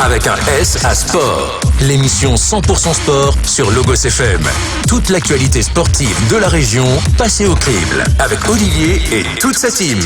avec un S à sport. L'émission 100% sport sur Logos FM. Toute l'actualité sportive de la région passée au crible avec Olivier et toute sa team.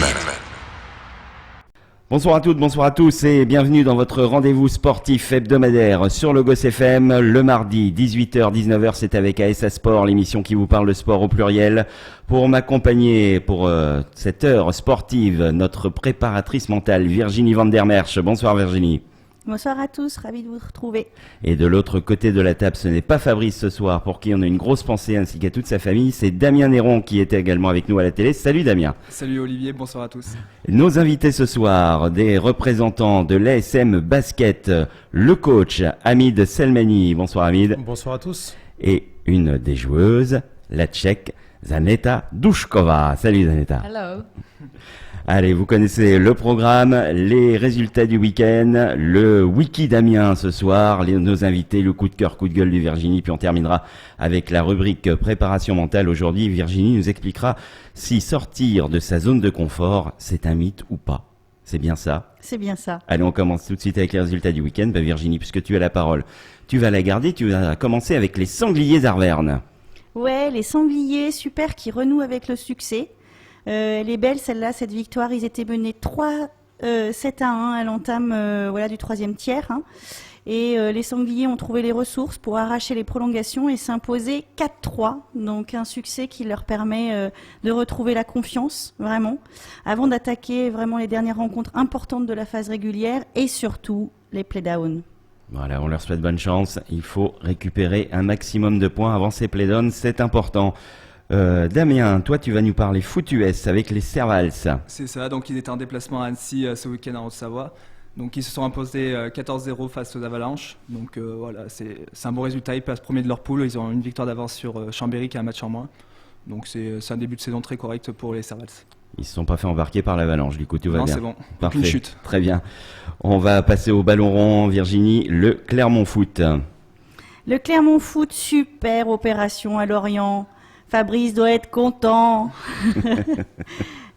Bonsoir à toutes, bonsoir à tous et bienvenue dans votre rendez-vous sportif hebdomadaire sur Logos FM. Le mardi 18h-19h, c'est avec ASA Sport, l'émission qui vous parle de sport au pluriel. Pour m'accompagner pour cette heure sportive, notre préparatrice mentale Virginie Van der Merch. Bonsoir Virginie. Bonsoir à tous, ravi de vous retrouver. Et de l'autre côté de la table, ce n'est pas Fabrice ce soir, pour qui on a une grosse pensée ainsi qu'à toute sa famille. C'est Damien Néron qui était également avec nous à la télé. Salut Damien. Salut Olivier, bonsoir à tous. Nos invités ce soir, des représentants de l'ASM Basket, le coach Hamid Selmani. Bonsoir Hamid. Bonsoir à tous. Et une des joueuses, la Tchèque Zaneta Dušková. Salut Zaneta. Hello. Allez, vous connaissez le programme, les résultats du week-end, le wiki d'Amiens ce soir, nos invités, le coup de cœur, coup de gueule de Virginie, puis on terminera avec la rubrique préparation mentale. Aujourd'hui, Virginie nous expliquera si sortir de sa zone de confort, c'est un mythe ou pas. C'est bien ça? C'est bien ça. Allez, on commence tout de suite avec les résultats du week-end. Virginie, puisque tu as la parole, tu vas la garder, tu vas commencer avec les Sangliers Arvernes. Ouais, les Sangliers, super, qui renouent avec le succès. Elle est belle celle-là, cette victoire. Ils étaient menés 7-1 à l'entame du troisième tiers. Hein. Et les Sangliers ont trouvé les ressources pour arracher les prolongations et s'imposer 4-3. Donc un succès qui leur permet de retrouver la confiance, vraiment, avant d'attaquer vraiment les dernières rencontres importantes de la phase régulière et surtout les playdowns. Voilà, on leur souhaite bonne chance. Il faut récupérer un maximum de points avant ces playdowns, c'est important. Damien, toi tu vas nous parler foot US avec les Servals. C'est ça, donc ils étaient en déplacement à Annecy ce week-end en Haute-Savoie. Donc ils se sont imposés 14-0 face aux Avalanches. Donc voilà, c'est un bon résultat, ils passent premier de leur poule. Ils ont une victoire d'avance sur Chambéry qui a un match en moins. Donc c'est un début de saison très correct pour les Servals. Ils ne se sont pas fait embarquer par l'Avalanche, du coup tout va bien. Non, c'est bon, parfait. Aucune chute. Très bien. On va passer au ballon rond, Virginie, le Clermont Foot. Le Clermont Foot, super opération à Lorient. Fabrice doit être content.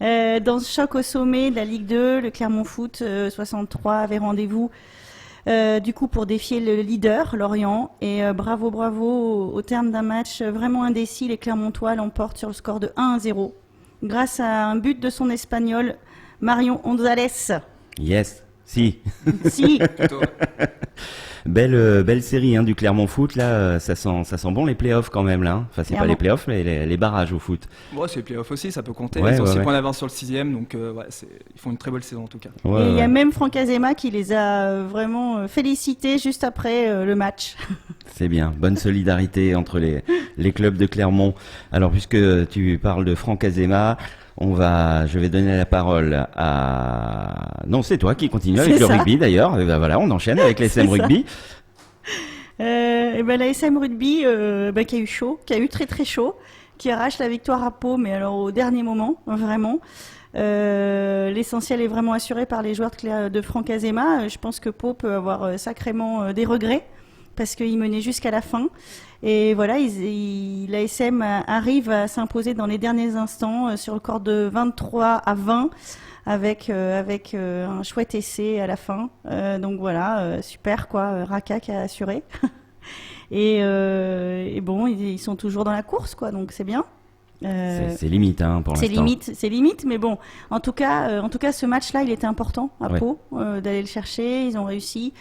Dans ce choc au sommet de la Ligue 2, le Clermont Foot 63 avait rendez-vous du coup pour défier le leader, Lorient. Et bravo au terme d'un match vraiment indécis, les Clermontois l'emportent sur le score de 1-0 grâce à un but de son Espagnol, Marion González. Yes, si. Si. Belle série du Clermont Foot, là, ça sent bon les playoffs quand même, là. Enfin, c'est pas les playoffs, mais les barrages au foot. Ouais, c'est les playoffs aussi, ça peut compter. Ouais, ils ont 6 ouais. points d'avance sur le 6e, donc ils font une très belle saison en tout cas. Ouais, et il y a même Franck Azema qui les a vraiment félicités juste après le match. C'est bien, bonne solidarité entre les clubs de Clermont. Alors, puisque tu parles de Franck Azema, je vais donner la parole à... Non, c'est toi qui continue avec le rugby d'ailleurs. Et voilà, on enchaîne avec l'ASM Rugby. L'ASM Rugby qui a eu chaud, qui a eu très très chaud, qui arrache la victoire à Pau, mais alors au dernier moment, vraiment. L'essentiel est vraiment assuré par les joueurs de Franck Azema. Je pense que Pau peut avoir sacrément des regrets parce qu'il menait jusqu'à la fin. Et voilà, l'ASM arrive à s'imposer dans les derniers instants sur le score de 23-20 avec un chouette essai à la fin. Donc voilà, super quoi, Raka qui a assuré. et bon, ils sont toujours dans la course quoi, donc c'est bien. C'est limite pour l'instant. C'est limite, mais bon, en tout cas, ce match-là, il était important à Pau d'aller le chercher. Ils ont réussi.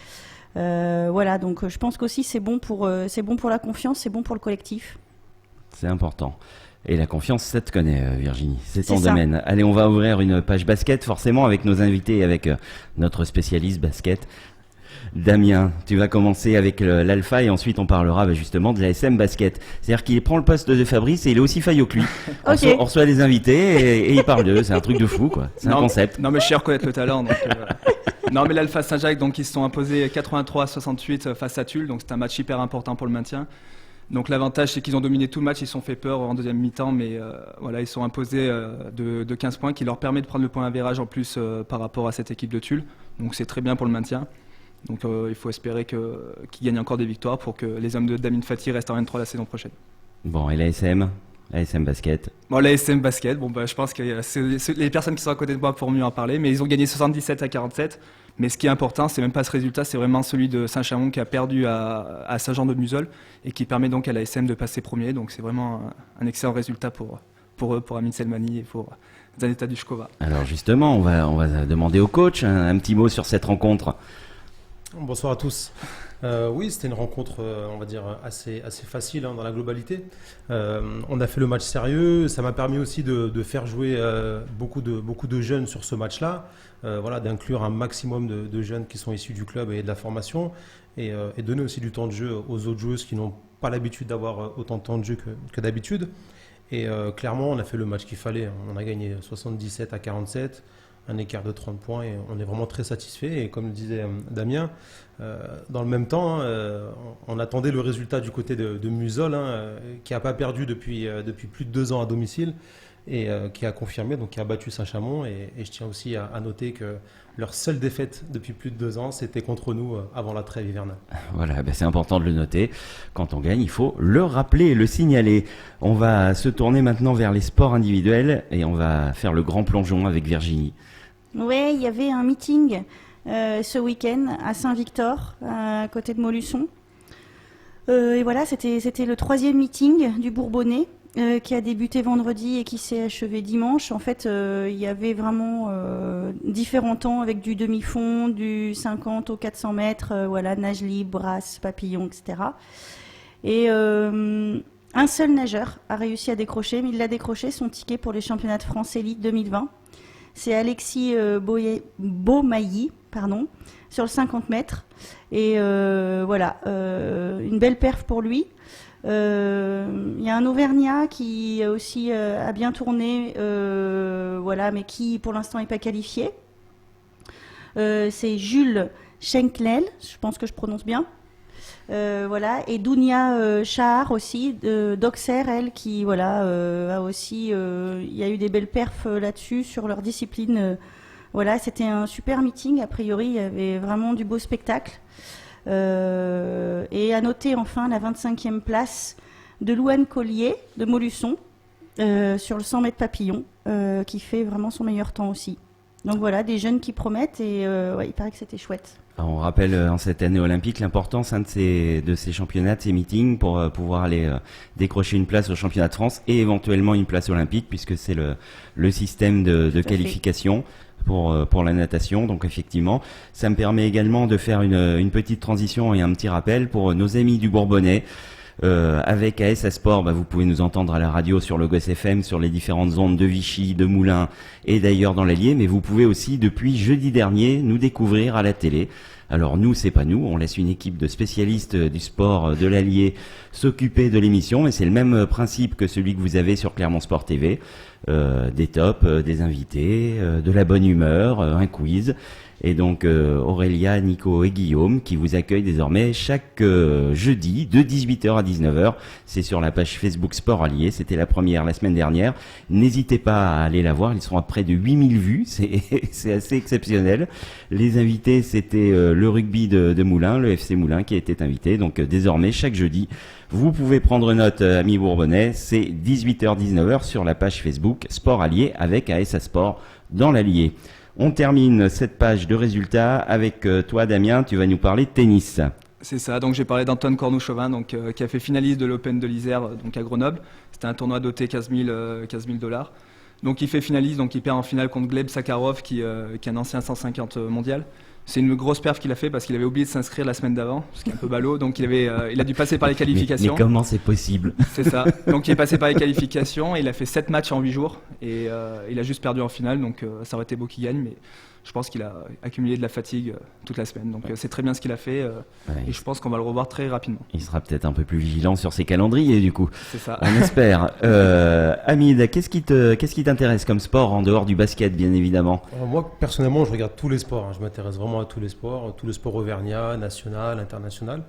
Voilà, donc je pense qu'aussi c'est bon pour la confiance, c'est bon pour le collectif. C'est important. Et la confiance, ça te connaît, Virginie. C'est ton domaine. Allez, on va ouvrir une page basket, forcément, avec nos invités et avec notre spécialiste basket. Damien, tu vas commencer avec l'Alpha et ensuite on parlera justement de l'ASM Basket. C'est-à-dire qu'il prend le poste de Fabrice et il est aussi faillot que lui. Okay. On reçoit des invités et il parle d'eux. C'est un truc de fou, quoi. C'est un concept. Non, mais je sais reconnaître le talent. Donc, non, mais l'Alpha Saint-Jacques, donc ils se sont imposés 83-68 face à Tulle. Donc c'est un match hyper important pour le maintien. Donc l'avantage, c'est qu'ils ont dominé tout le match, ils se sont fait peur en deuxième mi-temps, mais voilà, ils sont imposés de 15 points qui leur permet de prendre le point avérage en plus par rapport à cette équipe de Tulle. Donc c'est très bien pour le maintien. Donc il faut espérer qu'ils gagnent encore des victoires pour que les hommes de Damien Fati restent en N3 la saison prochaine. Bon, et l'ASM Basket. Bon, l'ASM Basket, je pense que les personnes qui sont à côté de moi pourront mieux en parler, mais ils ont gagné 77-47. Mais ce qui est important, c'est même pas ce résultat, c'est vraiment celui de Saint-Chamond qui a perdu à Saint-Jean-de-Museul et qui permet donc à l'ASM de passer premier. Donc c'est vraiment un excellent résultat pour eux, pour Amin Selmani et pour Zaneta Dushkova. Alors justement, on va demander au coach un petit mot sur cette rencontre. Bonsoir à tous. Oui, c'était une rencontre, on va dire, assez facile dans la globalité. On a fait le match sérieux. Ça m'a permis aussi de faire jouer beaucoup de jeunes sur ce match-là. D'inclure un maximum de jeunes qui sont issus du club et de la formation. Et donner aussi du temps de jeu aux autres joueuses qui n'ont pas l'habitude d'avoir autant de temps de jeu que d'habitude. Et clairement, on a fait le match qu'il fallait. On a gagné 77-47. Un écart de 30 points et on est vraiment très satisfait. Et comme le disait Damien, dans le même temps, on attendait le résultat du côté de Musol, qui n'a pas perdu depuis plus de 2 ans à domicile et qui a confirmé, donc qui a battu Saint-Chamond. Et je tiens aussi à noter que leur seule défaite depuis plus de 2 ans, c'était contre nous avant la trêve hivernale. Voilà, c'est important de le noter. Quand on gagne, il faut le rappeler et le signaler. On va se tourner maintenant vers les sports individuels et on va faire le grand plongeon avec Virginie. Ouais, il y avait un meeting ce week-end à Saint-Victor, à côté de Montluçon. Et voilà, c'était le 3e meeting du Bourbonnais qui a débuté vendredi et qui s'est achevé dimanche. En fait, il y avait vraiment différents temps avec du demi-fond, du 50 au 400 mètres, nage libre, brasse, papillon, etc. Et un seul nageur a réussi à décrocher, mais il a décroché son ticket pour les championnats de France Élite 2020. C'est Alexis Beaumailly, sur le 50 mètres. Et une belle perf pour lui. Il y a un Auvergnat qui aussi a bien tourné, mais qui pour l'instant n'est pas qualifié. C'est Jules Schenkel, je pense que je prononce bien. Et Dounia Chahar aussi d'Auxerre, elle qui a aussi il y a eu des belles perfs là-dessus sur leur discipline. C'était un super meeting, a priori il y avait vraiment du beau spectacle. Et à noter enfin la 25e place de Louane Collier de Montluçon sur le 100 mètres papillon qui fait vraiment son meilleur temps aussi. Donc voilà, des jeunes qui promettent et il paraît que c'était chouette. On rappelle en cette année olympique l'importance de ces championnats, de ces meetings pour pouvoir aller décrocher une place au championnat de France et éventuellement une place olympique puisque c'est le système de qualification pour la natation. Donc effectivement, ça me permet également de faire une petite transition et un petit rappel pour nos amis du Bourbonnais. Avec AS Sport, vous pouvez nous entendre à la radio sur Logos FM, sur les différentes ondes de Vichy, de Moulins et d'ailleurs dans l'Allier, mais vous pouvez aussi depuis jeudi dernier nous découvrir à la télé. Alors nous, c'est pas nous, on laisse une équipe de spécialistes du sport de l'Allier s'occuper de l'émission, mais c'est le même principe que celui que vous avez sur Clermont Sport TV, des tops, des invités, de la bonne humeur, un quiz. Et donc Aurélia, Nico et Guillaume qui vous accueillent désormais chaque jeudi de 18h à 19h. C'est sur la page Facebook Sport Allié. C'était la première la semaine dernière. N'hésitez pas à aller la voir. Ils seront à près de 8000 vues. C'est assez exceptionnel. Les invités, c'était le rugby de Moulins, le FC Moulins qui était invité. Donc désormais, chaque jeudi, vous pouvez prendre note, amis Bourbonnais. C'est 18h-19h sur la page Facebook Sport Allié avec ASA Sport dans l'Allier. On termine cette page de résultats avec toi, Damien. Tu vas nous parler de tennis. C'est ça, donc j'ai parlé d'Antoine Cornou-Chauvin, qui a fait finaliste de l'Open de l'Isère à Grenoble. C'était un tournoi doté 15 000 $. Donc il fait finaliste, donc il perd en finale contre Gleb Sakharov, qui est un ancien 150 mondial. C'est une grosse perf qu'il a fait parce qu'il avait oublié de s'inscrire la semaine d'avant, ce qui est un peu ballot, donc il a dû passer par les qualifications. Mais comment c'est possible? C'est ça, donc il est passé par les qualifications, et il a fait 7 matchs en 8 jours, et il a juste perdu en finale, donc ça aurait été beau qu'il gagne, mais je pense qu'il a accumulé de la fatigue toute la semaine, donc c'est très bien ce qu'il a fait, et je pense qu'on va le revoir très rapidement. Il sera peut-être un peu plus vigilant sur ses calendriers du coup. C'est ça. On espère. Hamid, qu'est-ce qui t'intéresse comme sport en dehors du basket, bien évidemment? Alors moi, personnellement, je regarde tous les sports. Je m'intéresse vraiment à tous les sports auvergnat, national, international.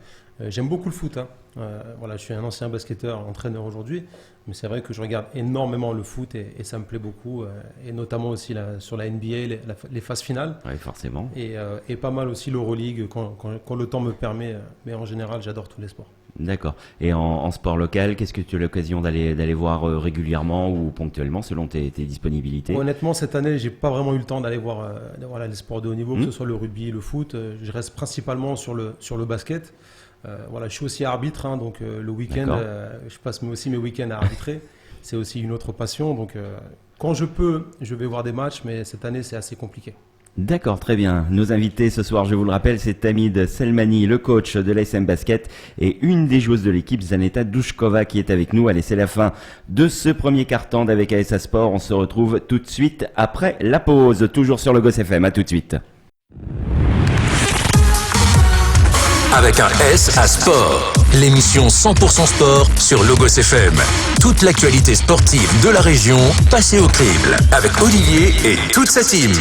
J'aime beaucoup le foot. Je suis un ancien basketteur, entraîneur aujourd'hui, mais c'est vrai que je regarde énormément le foot et ça me plaît beaucoup, et notamment aussi sur la NBA, les phases finales. Oui, forcément. Et pas mal aussi l'Euroleague quand le temps me permet, mais en général, j'adore tous les sports. D'accord. Et en sport local, qu'est-ce que tu as l'occasion d'aller voir régulièrement ou ponctuellement selon tes disponibilités? Honnêtement, cette année, j'ai pas vraiment eu le temps d'aller voir voilà, les sports de haut niveau, que ce soit le rugby, le foot. Je reste principalement sur le basket. Voilà, je suis aussi arbitre, hein, donc le week-end, je passe aussi mes week-ends à arbitrer. C'est aussi une autre passion. Donc, quand je peux, je vais voir des matchs, mais cette année, c'est assez compliqué. D'accord, très bien. Nos invités ce soir, je vous le rappelle, c'est Hamid Selmani, le coach de l'ASM Basket, et une des joueuses de l'équipe, Zaneta Dushkova, qui est avec nous. Allez, c'est la fin de ce premier quart-temps d'Avec ASA Sport. On se retrouve tout de suite après la pause, toujours sur le Goss FM. À tout de suite. Avec un S à sport. L'émission 100% sport sur Logos FM. Toute l'actualité sportive de la région passée au crible. Avec Olivier et toute sa team.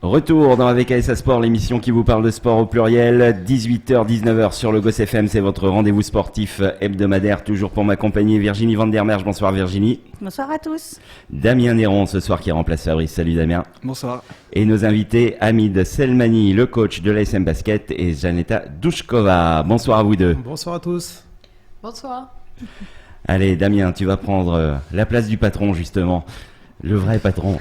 Retour dans Avec ASA Sport, l'émission qui vous parle de sport au pluriel. 18h, 19h sur le Goss FM, c'est votre rendez-vous sportif hebdomadaire. Toujours pour m'accompagner Virginie Vandermerge. Bonsoir Virginie. Bonsoir à tous. Damien Néron ce soir qui remplace Fabrice. Salut Damien. Bonsoir. Et nos invités, Hamid Selmani, le coach de l'ASM Basket, et Zaneta Dushkova. Bonsoir à vous deux. Bonsoir à tous. Bonsoir. Allez Damien, tu vas prendre la place du patron justement, le vrai patron.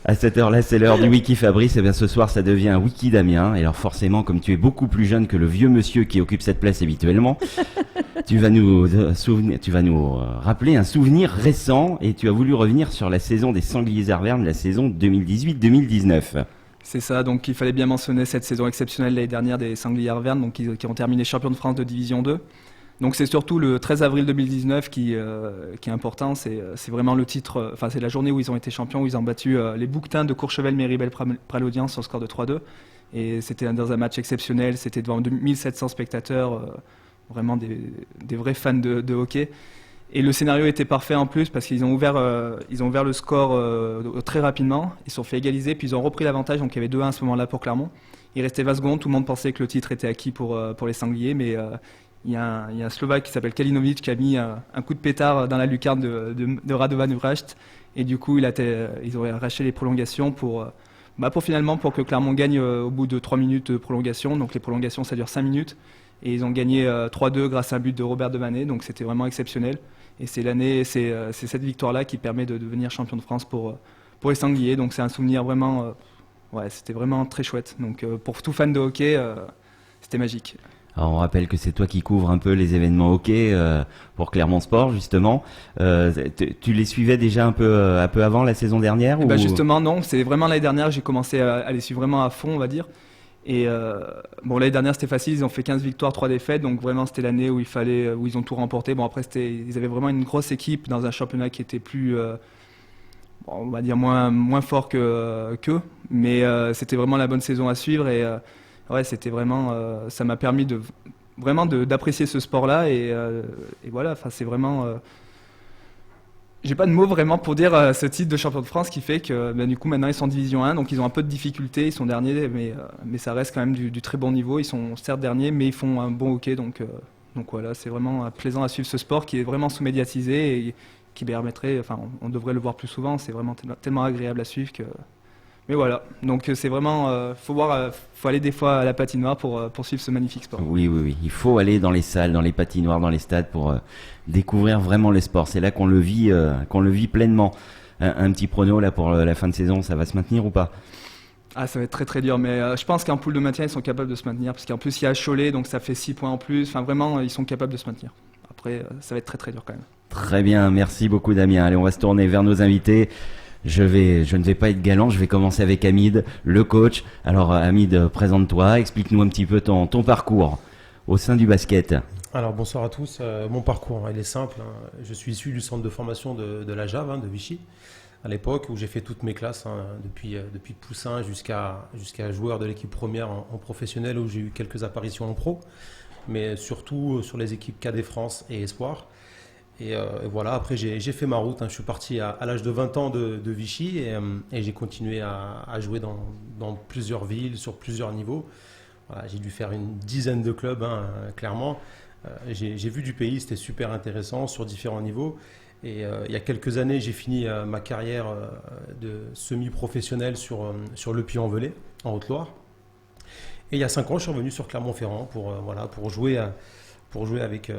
À cette heure-là, c'est l'heure du Wiki Fabrice. Et bien ce soir, ça devient un Wiki Damien. Et alors forcément, comme tu es beaucoup plus jeune que le vieux monsieur qui occupe cette place habituellement, tu vas nous rappeler un souvenir récent. Et tu as voulu revenir sur la saison des Sangliers Arvernes, la saison 2018-2019. C'est ça, donc il fallait bien mentionner cette saison exceptionnelle l'année dernière des Sangliers Arvernes, donc qui ont terminé champions de France de Division 2. Donc c'est surtout le 13 avril 2019 qui est important, c'est vraiment le titre, enfin c'est la journée où ils ont été champions, où ils ont battu les Bouquetins de Courchevel-Méribel-Pralaudian sur le score de 3-2. Et c'était dans un match exceptionnel, c'était devant 1700 spectateurs, vraiment des vrais fans de hockey. Et le scénario était parfait en plus parce qu'ils ont ouvert le score très rapidement, ils se sont fait égaliser, puis ils ont repris l'avantage, donc il y avait 2-1 à ce moment-là pour Clermont. Il restait 20 secondes, tout le monde pensait que le titre était acquis pour les Sangliers, mais... Il y a un Slovaque qui s'appelle Kalinovic qui a mis un coup de pétard dans la lucarne de Radovan Vrajt et du coup ils auraient arraché les prolongations pour que Clermont gagne au bout de 3 minutes de prolongation. Donc les prolongations ça dure 5 minutes et ils ont gagné 3-2 grâce à un but de Robert Devané, donc c'était vraiment exceptionnel et c'est cette victoire là qui permet de devenir champion de France pour les Sangliers. Donc c'est un souvenir vraiment c'était vraiment très chouette. Donc pour tout fan de hockey c'était magique. Alors on rappelle que c'est toi qui couvres un peu les événements hockey pour Clermont Sport justement. Tu les suivais déjà un peu avant la saison dernière ou... Justement non, c'est vraiment l'année dernière j'ai commencé à les suivre vraiment à fond on va dire. Et l'année dernière c'était facile, ils ont fait 15 victoires, 3 défaites, donc vraiment c'était l'année où ils ont tout remporté. Bon après ils avaient vraiment une grosse équipe dans un championnat qui était plus on va dire moins fort qu'eux, mais c'était vraiment la bonne saison à suivre et c'était vraiment, ça m'a permis d'apprécier ce sport-là et voilà, enfin c'est vraiment, j'ai pas de mots vraiment pour dire ce titre de champion de France qui fait que du coup maintenant ils sont en Division 1, donc ils ont un peu de difficultés, ils sont derniers, mais ça reste quand même du très bon niveau. Ils sont certes derniers, mais ils font un bon hockey, donc voilà, c'est vraiment plaisant à suivre ce sport qui est vraiment sous-médiatisé et qui permettrait, enfin on devrait le voir plus souvent. C'est vraiment tellement agréable à suivre que. Mais voilà, donc c'est vraiment, faut aller des fois à la patinoire pour suivre ce magnifique sport. Oui, il faut aller dans les salles, dans les patinoires, dans les stades pour découvrir vraiment le sport. C'est là qu'on le vit pleinement. Un petit prono là pour la fin de saison, ça va se maintenir ou pas? Ah, ça va être très très dur, mais je pense qu'en poule de maintien, ils sont capables de se maintenir, parce qu'en plus il y a Cholet, donc ça fait 6 points en plus. Enfin vraiment, ils sont capables de se maintenir. Après, ça va être très très dur quand même. Très bien, merci beaucoup Damien. Allez, on va se tourner vers nos invités. Je ne vais pas être galant, je vais commencer avec Hamid, le coach. Alors Hamid, présente-toi, explique-nous un petit peu ton parcours au sein du basket. Alors bonsoir à tous, mon parcours il est simple, hein. Je suis issu du centre de formation de la JAV, de Vichy, à l'époque où j'ai fait toutes mes classes, depuis poussin jusqu'à joueur de l'équipe première en professionnel, où j'ai eu quelques apparitions en pro, mais surtout sur les équipes Cadet France et Espoir. Et voilà, après j'ai fait ma route, je suis parti à l'âge de 20 ans de Vichy et j'ai continué à jouer dans plusieurs villes, sur plusieurs niveaux. Voilà, j'ai dû faire une dizaine de clubs, clairement. J'ai vu du pays, c'était super intéressant sur différents niveaux. Et il y a quelques années, j'ai fini ma carrière de semi-professionnel sur le Puy-en-Velay, en Haute-Loire. Et il y a 5 ans, je suis revenu sur Clermont-Ferrand pour jouer avec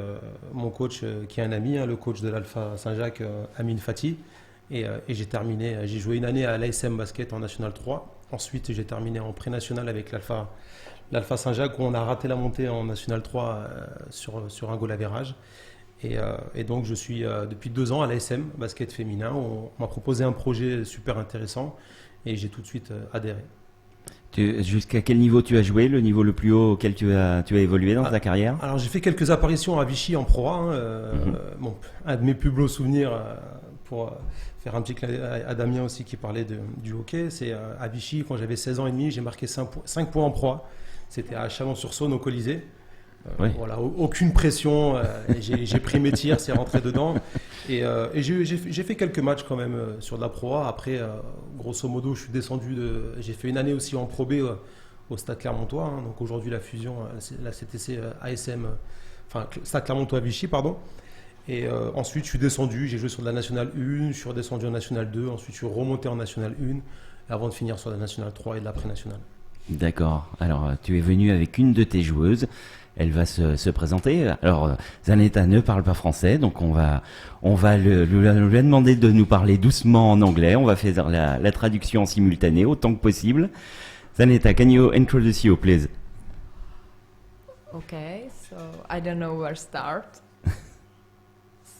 mon coach qui est un ami, le coach de l'Alpha Saint-Jacques, Amine Fati. Et j'ai joué une année à l'ASM Basket en National 3. Ensuite, j'ai terminé en pré-national avec l'Alpha Saint-Jacques où on a raté la montée en National 3 sur un goal average. Et donc, je suis depuis 2 ans à l'ASM Basket féminin. On m'a proposé un projet super intéressant et j'ai tout de suite adhéré. Jusqu'à quel niveau tu as joué, le niveau le plus haut auquel tu as évolué dans ta carrière? Alors, j'ai fait quelques apparitions à Vichy en Pro A. Bon, un de mes plus beaux souvenirs, pour faire un petit clin d'œil à Damien aussi qui parlait du hockey, c'est à Vichy, quand j'avais 16 ans et demi, j'ai marqué 5 points en Pro A. C'était à Chalon-sur-Saône au Colisée. Oui. Voilà, aucune pression, j'ai pris mes tirs, c'est rentré dedans. Et j'ai fait quelques matchs quand même sur de la Pro A. Après, grosso modo, je suis descendu j'ai fait une année aussi en Pro B au Stade Clermontois. Donc aujourd'hui, la fusion, la CTC ASM, enfin Stade Clermontois Vichy, pardon. Et ensuite, je suis descendu, j'ai joué sur de la Nationale 1, je suis redescendu en Nationale 2, ensuite je suis remonté en Nationale 1, avant de finir sur la Nationale 3 et de la pré-nationale. D'accord. Alors, tu es venu avec une de tes joueuses. Elle va se présenter. Alors, Zanetta ne parle pas français, donc on va lui demander de nous parler doucement en anglais. On va faire la traduction en simultané autant que possible. Zanetta, can you introduce you, please? Okay, so I don't know where to start.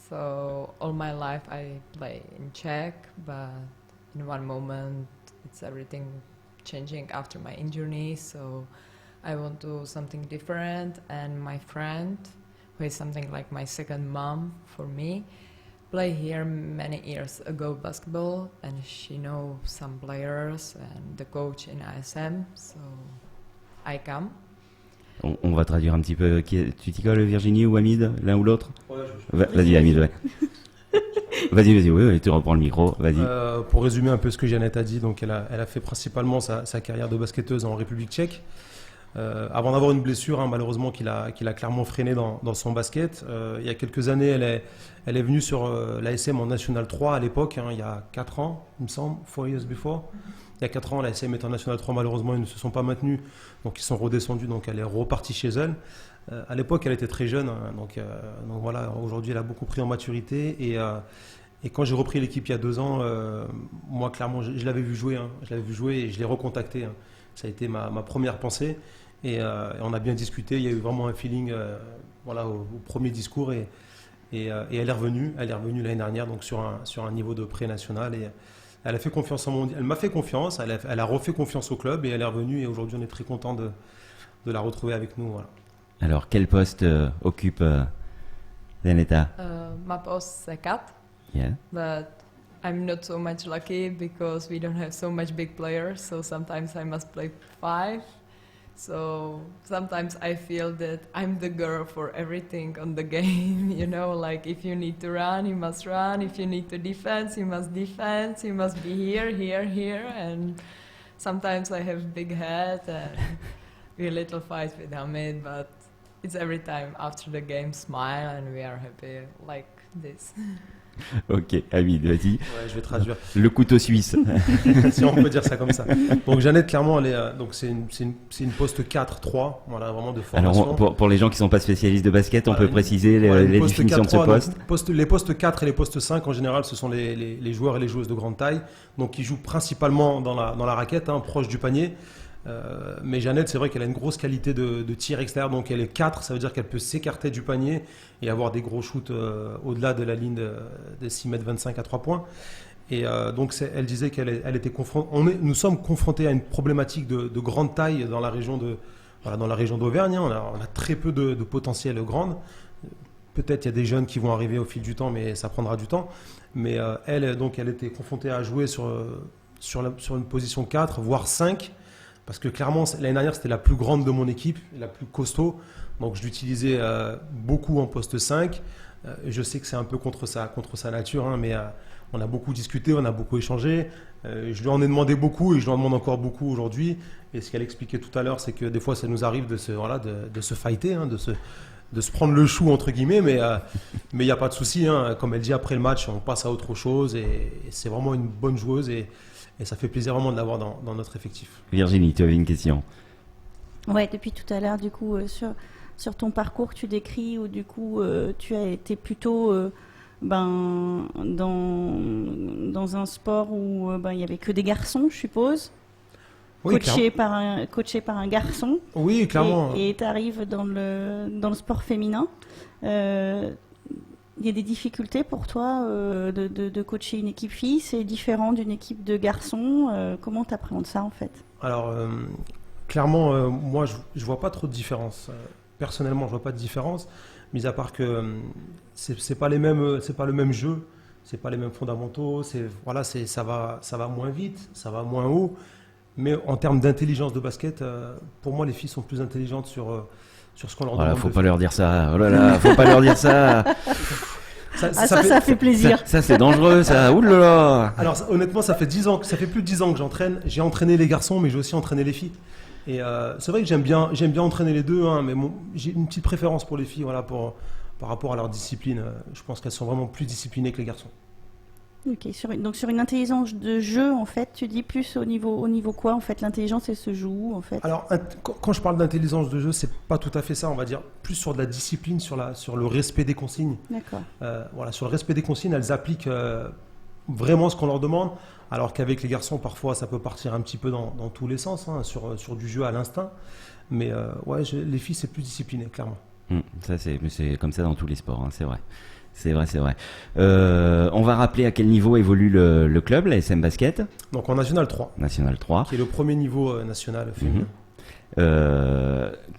So all my life I play in Czech, but in one moment it's everything changing after my injury. So I want to do something different, and my friend, who is something like my second mom for me, play here many years ago basketball, and she knows some players and the coach in ASM, so I come. On va traduire un petit peu. Tu t'y colles, Virginie ou Hamid, l'un ou l'autre? Vas-y, Hamid, ouais. Vas-y, oui, tu reprends le micro, vas-y. Pour résumer un peu ce que Jeannette a dit, donc elle a fait principalement sa carrière de basketteuse en République tchèque. Avant d'avoir une blessure, malheureusement, qui l'a clairement freiné dans son basket. Il y a quelques années, elle est venue sur l'ASM en National 3 à l'époque, il y a 4 ans, il me semble, 4 years before. Il y a 4 ans, l'ASM est en National 3, malheureusement, ils ne se sont pas maintenus, donc ils sont redescendus, donc elle est repartie chez elle. À l'époque, elle était très jeune, donc voilà, aujourd'hui, elle a beaucoup pris en maturité. Et quand j'ai repris l'équipe il y a 2 ans, moi, clairement, je l'avais vu jouer, et je l'ai recontacté. Ça a été ma première pensée. Et on a bien discuté, il y a eu vraiment un feeling au premier discours. Et elle est revenue l'année dernière, donc sur un niveau de pré-national. Et elle a fait confiance en mon, elle m'a fait confiance, elle a refait confiance au club et elle est revenue. Et aujourd'hui, on est très content de la retrouver avec nous. Voilà. Alors, quel poste occupe Zanetta? My post is 4, Yeah. but I'm not so much lucky because we don't have so much big players, so sometimes I must play 5. So sometimes I feel that I'm the girl for everything on the game, like if you need to run, you must run, if you need to defense, you must defense, you must be here, and sometimes I have big head and we a little fight with Hamid, but it's every time after the game smile and we are happy like this. Ok, Hamid, vas-y. Ouais, je vais traduire. Le couteau suisse. Si on peut dire ça comme ça. Donc Jeannette, clairement, donc c'est une poste 4-3, voilà, vraiment de formation. Alors, pour les gens qui ne sont pas spécialistes de basket, on peut préciser les poste définitions 4-3, de ce poste. Les postes 4 et les postes 5, en général, ce sont les joueurs et les joueuses de grande taille, donc qui jouent principalement dans la raquette, proche du panier. Mais Jeannette, c'est vrai qu'elle a une grosse qualité de tir extérieur, donc elle est 4, ça veut dire qu'elle peut s'écarter du panier et avoir des gros shoots au-delà de la ligne de 6,25 m à 3 points. Et donc elle disait qu'elle était confrontée. Nous sommes confrontés à une problématique de grande taille dans la région d'Auvergne. On a très peu de potentiel grande. Peut-être il y a des jeunes qui vont arriver au fil du temps, mais ça prendra du temps. Mais elle était confrontée à jouer sur une position 4, voire 5. Parce que clairement, l'année dernière, c'était la plus grande de mon équipe, la plus costaud. Donc, je l'utilisais beaucoup en poste 5. Je sais que c'est un peu contre sa nature, mais on a beaucoup discuté, on a beaucoup échangé. Je lui en ai demandé beaucoup et je lui en demande encore beaucoup aujourd'hui. Et ce qu'elle expliquait tout à l'heure, c'est que des fois, ça nous arrive de se fighter, de se prendre le chou, entre guillemets. Mais il n'y a pas de souci. Comme elle dit, après le match, on passe à autre chose. Et c'est vraiment une bonne joueuse. Et ça fait plaisir vraiment de l'avoir dans notre effectif. Virginie, tu avais une question. Ouais, depuis tout à l'heure, du coup, sur ton parcours que tu décris, où du coup, tu as été plutôt dans un sport où il n'y avait que des garçons, je suppose, Oui, coaché par un garçon, Oui, clairement. et tu arrives dans le sport féminin. Il y a des difficultés pour toi de coacher une équipe fille, c'est différent d'une équipe de garçons. Comment tu appréhendes ça en fait? Alors, clairement, moi, je vois pas trop de différence. Personnellement, je vois pas de différence, mis à part que c'est pas les mêmes, c'est pas le même jeu, c'est pas les mêmes fondamentaux. Ça va moins vite, ça va moins haut. Mais en termes d'intelligence de basket, pour moi, les filles sont plus intelligentes sur ce qu'on leur Voilà, demande. faut pas leur dire ça. Oh là là, faut pas leur dire ça. Ça fait plaisir. Ça c'est dangereux, ça. Ouh là là. Alors honnêtement, ça fait plus de 10 ans que j'entraîne. J'ai entraîné les garçons, mais j'ai aussi entraîné les filles. Et c'est vrai que j'aime bien entraîner les deux, hein, mais j'ai une petite préférence pour les filles, voilà, par rapport à leur discipline. Je pense qu'elles sont vraiment plus disciplinées que les garçons. Ok, donc sur une intelligence de jeu, en fait, tu dis plus au niveau quoi, en fait, l'intelligence, elle se joue, en fait. Alors quand je parle d'intelligence de jeu, c'est pas tout à fait ça, on va dire plus sur de la discipline, sur le respect des consignes. D'accord. Voilà, sur le respect des consignes, elles appliquent vraiment ce qu'on leur demande, alors qu'avec les garçons, parfois, ça peut partir un petit peu dans tous les sens, hein, sur du jeu à l'instinct. Mais les filles, c'est plus discipliné, clairement. Ça c'est comme ça dans tous les sports, hein, c'est vrai. C'est vrai. On va rappeler à quel niveau évolue le club, la SM Basket. Donc en National 3. National 3. Qui est le premier niveau national féminin.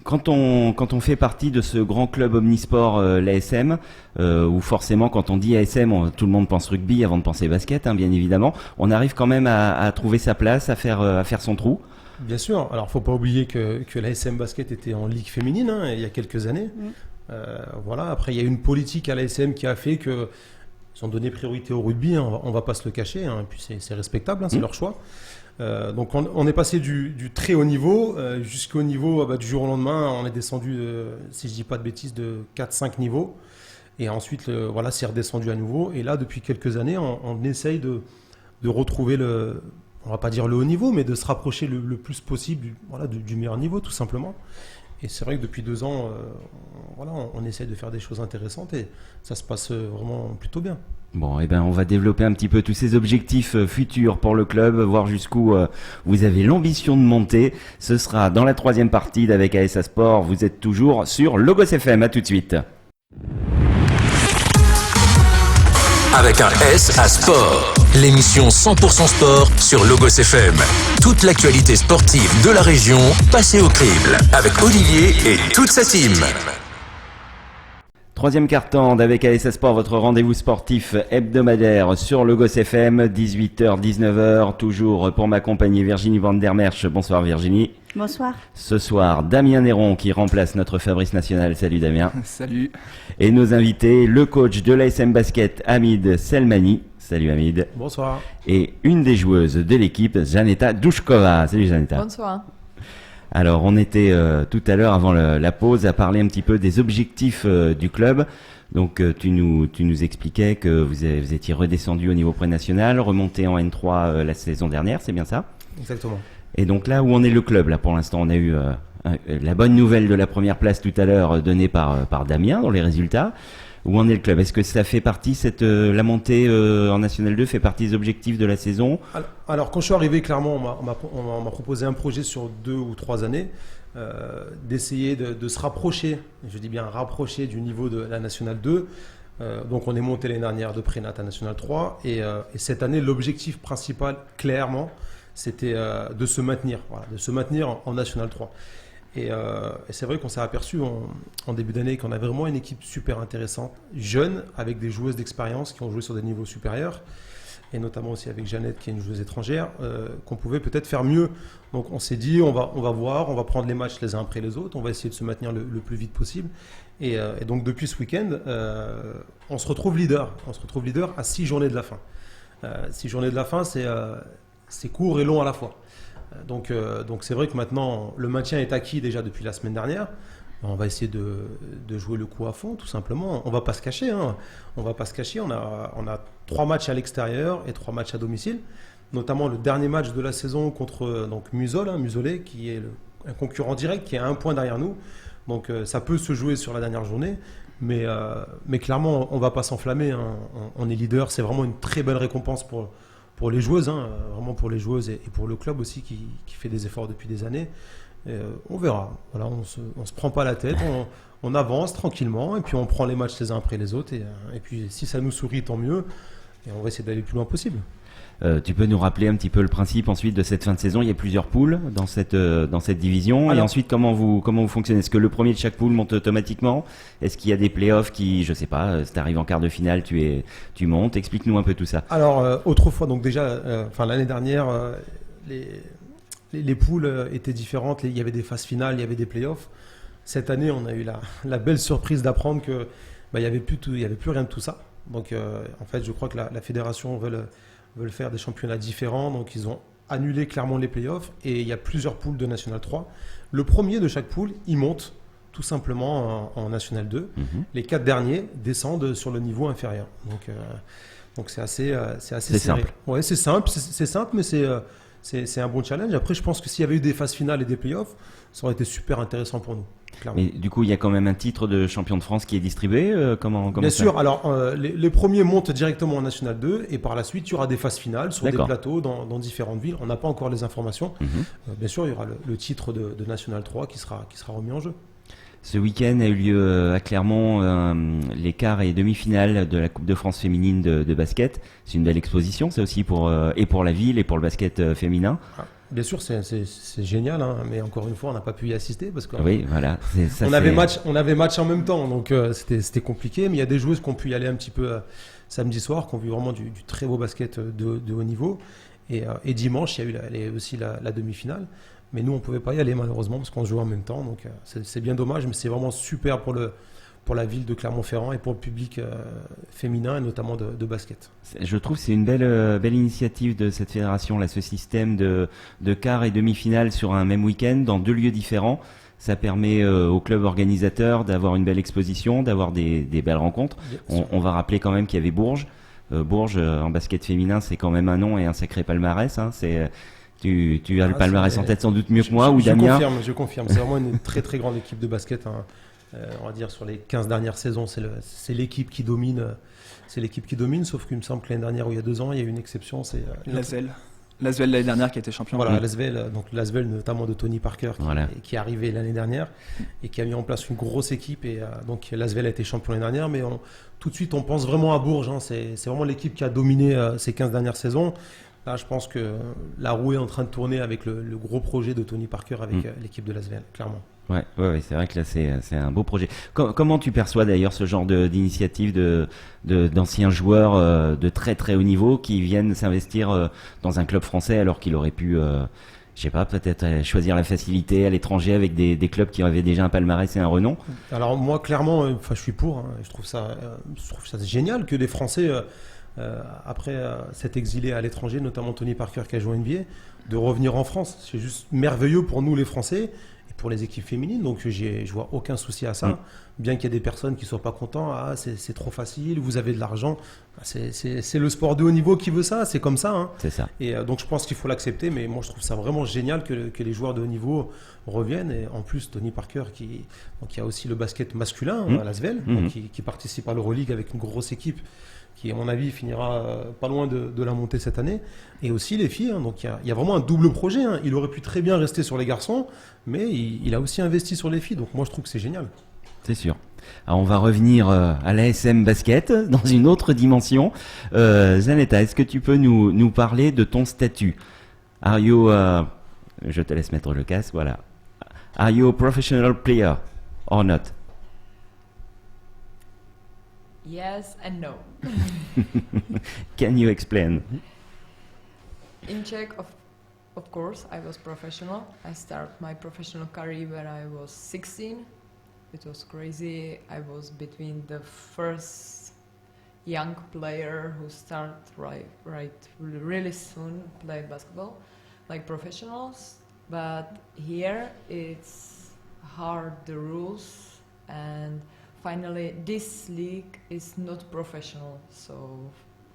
Quand on fait partie de ce grand club omnisport, l'ASM, où forcément quand on dit ASM, tout le monde pense rugby avant de penser basket, hein, bien évidemment, on arrive quand même à trouver sa place, à faire son trou. Bien sûr. Alors faut pas oublier que l'ASM Basket était en ligue féminine, hein, il y a quelques années. Voilà. Après, il y a une politique à l'ASM qui a fait qu'ils ont donné priorité au rugby, hein, on va pas se le cacher, hein, et puis c'est respectable, hein, c'est leur choix. Donc on est passé du très haut niveau jusqu'au niveau du jour au lendemain, on est descendu, si je dis pas de bêtises, de 4-5 niveaux. Et ensuite, c'est redescendu à nouveau. Et là, depuis quelques années, on essaye de retrouver on va pas dire le haut niveau, mais de se rapprocher le plus possible du meilleur niveau, tout simplement. Et c'est vrai que depuis 2 ans, on essaye de faire des choses intéressantes et ça se passe vraiment plutôt bien. Bon, on va développer un petit peu tous ces objectifs futurs pour le club, voir jusqu'où vous avez l'ambition de monter. Ce sera dans la 3e partie d'Avec ASA Sport. Vous êtes toujours sur Logos FM. À tout de suite. Avec un S à Sport, l'émission 100% sport sur Logos FM. Toute l'actualité sportive de la région passée au crible avec Olivier et toute sa team. 3e quart-temps d'Avec ASA Sport, votre rendez-vous sportif hebdomadaire sur Logos FM, 18h, 19h, toujours pour m'accompagner Virginie Van der Merch. Bonsoir Virginie. Bonsoir. Ce soir, Damien Néron qui remplace notre Fabrice National. Salut Damien. Salut. Et nos invités, le coach de l'ASM Basket, Hamid Selmani. Salut Hamid. Bonsoir. Et une des joueuses de l'équipe, Janeta Douchkova. Salut Janeta. Bonsoir. Alors, on était tout à l'heure, avant la pause, à parler un petit peu des objectifs du club. Donc, tu nous expliquais que vous étiez redescendu au niveau pré-national, remonté en N3 la saison dernière, c'est bien ça? Exactement. Et donc là où on est le club, là pour l'instant, on a eu la bonne nouvelle de la première place tout à l'heure donnée par Damien dans les résultats. Où en est le club? Est-ce que ça fait partie, la montée en National 2 fait partie des objectifs de la saison? Alors quand je suis arrivé, clairement, on m'a proposé un projet sur 2 ou 3 années, d'essayer de se rapprocher, je dis bien rapprocher du niveau de la National 2. Donc on est monté l'année dernière de Prénat à National 3. Et cette année, l'objectif principal, clairement, c'était de se maintenir, de se maintenir en National 3. Et c'est vrai qu'on s'est aperçu en début d'année qu'on avait vraiment une équipe super intéressante, jeune, avec des joueuses d'expérience qui ont joué sur des niveaux supérieurs, et notamment aussi avec Jeannette qui est une joueuse étrangère, qu'on pouvait peut-être faire mieux. Donc on s'est dit, on va voir, on va prendre les matchs les uns après les autres, on va essayer de se maintenir le plus vite possible. Et donc depuis ce week-end, on se retrouve leader. On se retrouve leader à 6 journées de la fin. 6 journées de la fin, c'est court et long à la fois. Donc c'est vrai que maintenant, le maintien est acquis déjà depuis la semaine dernière. On va essayer de jouer le coup à fond, tout simplement. On va pas se cacher. On va pas se cacher. On a 3 matchs à l'extérieur et 3 matchs à domicile. Notamment le dernier match de la saison contre Musolé, qui est un concurrent direct qui est à 1 point derrière nous. Donc ça peut se jouer sur la dernière journée. Mais clairement, on ne va pas s'enflammer. Hein. On est leader. C'est vraiment une très belle récompense pour les joueuses, hein, vraiment pour les joueuses et pour le club aussi qui fait des efforts depuis des années. On verra. Voilà, on se prend pas la tête. On avance tranquillement et puis on prend les matchs les uns après les autres. Et puis si ça nous sourit, tant mieux. Et on va essayer d'aller le plus loin possible. Tu peux nous rappeler un petit peu le principe ensuite de cette fin de saison? Il y a plusieurs poules dans cette division. Alors, et ensuite, comment vous fonctionnez? Est-ce que le premier de chaque poule monte automatiquement? Est-ce qu'il y a des playoffs qui, je sais pas, si tu arrives en quart de finale, tu montes? Explique-nous un peu tout ça. Alors, autrefois, donc déjà, l'année dernière, les poules étaient différentes. Il y avait des phases finales, il y avait des playoffs. Cette année, on a eu la belle surprise d'apprendre que il y avait plus rien de tout ça. Donc, en fait, je crois que la fédération veulent faire des championnats différents, donc ils ont annulé clairement les playoffs et il y a plusieurs poules de National 3. Le premier de chaque poule, il monte tout simplement en National 2. Mm-hmm. Les 4 derniers descendent sur le niveau inférieur. Donc c'est assez serré. Simple. Ouais, c'est simple, mais c'est un bon challenge. Après, je pense que s'il y avait eu des phases finales et des playoffs, ça aurait été super intéressant pour nous. Clairement. Mais du coup, il y a quand même un titre de champion de France qui est distribué. Comment Bien ça sûr. Alors, les premiers montent directement en National 2 et par la suite, il y aura des phases finales sur des plateaux dans différentes villes. On n'a pas encore les informations. Mm-hmm. Bien sûr, il y aura le titre de National 3 qui sera remis en jeu. Ce week-end a eu lieu à Clermont les quarts et demi-finales de la Coupe de France féminine de basket. C'est une belle exposition, c'est aussi pour la ville et pour le basket féminin. Bien sûr, c'est génial, hein, mais encore une fois, on n'a pas pu y assister parce qu'on on avait match en même temps, donc c'était compliqué. Mais il y a des joueuses qui ont pu y aller un petit peu samedi soir, qui ont vu vraiment du très beau basket de haut niveau. Et dimanche, il y a eu aussi la demi-finale. Mais nous, on ne pouvait pas y aller malheureusement parce qu'on jouait en même temps. Donc c'est bien dommage, mais c'est vraiment super pour la ville de Clermont-Ferrand et pour le public féminin et notamment de basket. Je trouve que c'est une belle initiative de cette fédération, là, ce système de quart et demi-finale sur un même week-end dans 2 lieux différents. Ça permet au club organisateur d'avoir une belle exposition, d'avoir des belles rencontres. On va rappeler quand même qu'il y avait Bourges. Bourges en basket féminin, c'est quand même un nom et un sacré palmarès. Hein. Tu as le palmarès en tête sans doute mieux que moi ou Damien. Je confirme. C'est vraiment une très très grande équipe de basket. Hein. On va dire sur les 15 dernières saisons, c'est l'équipe qui domine. C'est l'équipe qui domine, sauf qu'il me semble que l'année dernière ou il y a 2 ans, il y a eu une exception. C'est L'Asvel l'année dernière qui a été champion. Voilà, l'Asvel notamment de Tony Parker qui est arrivé l'année dernière et qui a mis en place une grosse équipe. Et donc l'Asvel a été champion l'année dernière, mais tout de suite on pense vraiment à Bourges. Hein. C'est vraiment l'équipe qui a dominé ces 15 dernières saisons. Là, je pense que la roue est en train de tourner avec le gros projet de Tony Parker avec l'équipe de l'Asvel, clairement. Ouais, c'est vrai que là c'est un beau projet. Comment tu perçois d'ailleurs ce genre d'initiative d'anciens joueurs de très très haut niveau qui viennent s'investir dans un club français alors qu'il aurait pu, je sais pas, peut-être choisir la facilité à l'étranger avec des clubs qui avaient déjà un palmarès et un renom? Alors moi clairement, je suis pour. Hein, je trouve ça génial que des Français après s'être exilés à l'étranger, notamment Tony Parker qui a joué au NBA, de revenir en France. C'est juste merveilleux pour nous les Français. Pour les équipes féminines, donc je vois aucun souci à ça. Bien qu'il y ait des personnes qui ne soient pas contents, c'est trop facile, vous avez de l'argent. C'est le sport de haut niveau qui veut ça, c'est comme ça. Hein. C'est ça. Et donc je pense qu'il faut l'accepter, mais moi je trouve ça vraiment génial que les joueurs de haut niveau reviennent. Et en plus, Tony Parker, donc il y a aussi le basket masculin à l'Asvel, qui participe à l'Euroleague avec une grosse équipe qui, à mon avis, finira pas loin de la montée cette année. Et aussi les filles. Hein, donc il y a vraiment un double projet. Hein. Il aurait pu très bien rester sur les garçons, mais il a aussi investi sur les filles. Donc moi, je trouve que c'est génial. C'est sûr. Alors on va revenir à l'ASM Basket dans une autre dimension. Zanetta, est-ce que tu peux nous parler de ton statut? Are you, je te laisse mettre le casque, voilà. Are you a professional player or not? Yes and no. Can you explain? In Czech, of course, I was professional. I started my professional career when I was 16. It was crazy. I was between the first young player who started really soon play basketball, like professionals. But here it's hard, the rules, and finally this league is not professional, so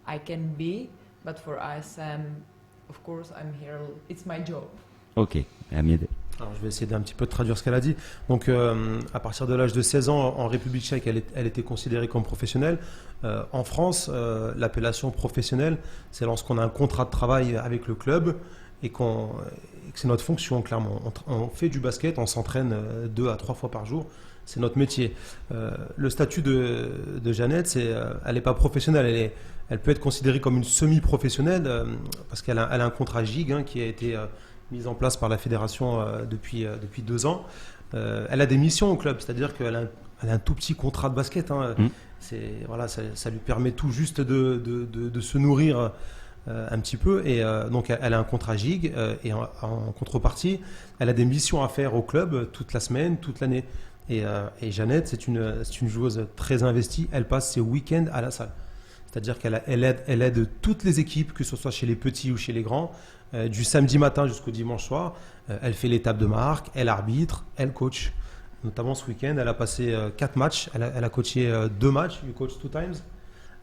I can be, but for ISM, of course I'm here, it's my job. Ok, Hamid. Alors, je vais essayer d'un petit peu de traduire ce qu'elle a dit. Donc, à partir de l'âge de 16 ans, en République tchèque, elle était considérée comme professionnelle. En France, l'appellation professionnelle, c'est lorsqu'on a un contrat de travail avec le club et que c'est notre fonction, clairement. On fait du basket, on s'entraîne 2 à 3 fois par jour. C'est notre métier. Le statut de Jeannette, elle n'est pas professionnelle. Elle peut être considérée comme une semi-professionnelle parce qu'elle a un contrat GIG qui a été mise en place par la fédération depuis 2 ans. Elle a des missions au club, c'est-à-dire qu'elle a un tout petit contrat de basket. Voilà, ça lui permet tout juste de se nourrir un petit peu. Et donc, elle a un contrat GIG et en contrepartie, elle a des missions à faire au club toute la semaine, toute l'année. Et Jeannette, c'est une joueuse très investie. Elle passe ses week-ends à la salle. C'est-à-dire qu'elle aide toutes les équipes, que ce soit chez les petits ou chez les grands, du samedi matin jusqu'au dimanche soir. Elle fait l'étape de marque, elle arbitre, elle coach. Notamment ce week-end, elle a passé 4 matchs. Elle a coaché 2 matchs. You coach 2 times.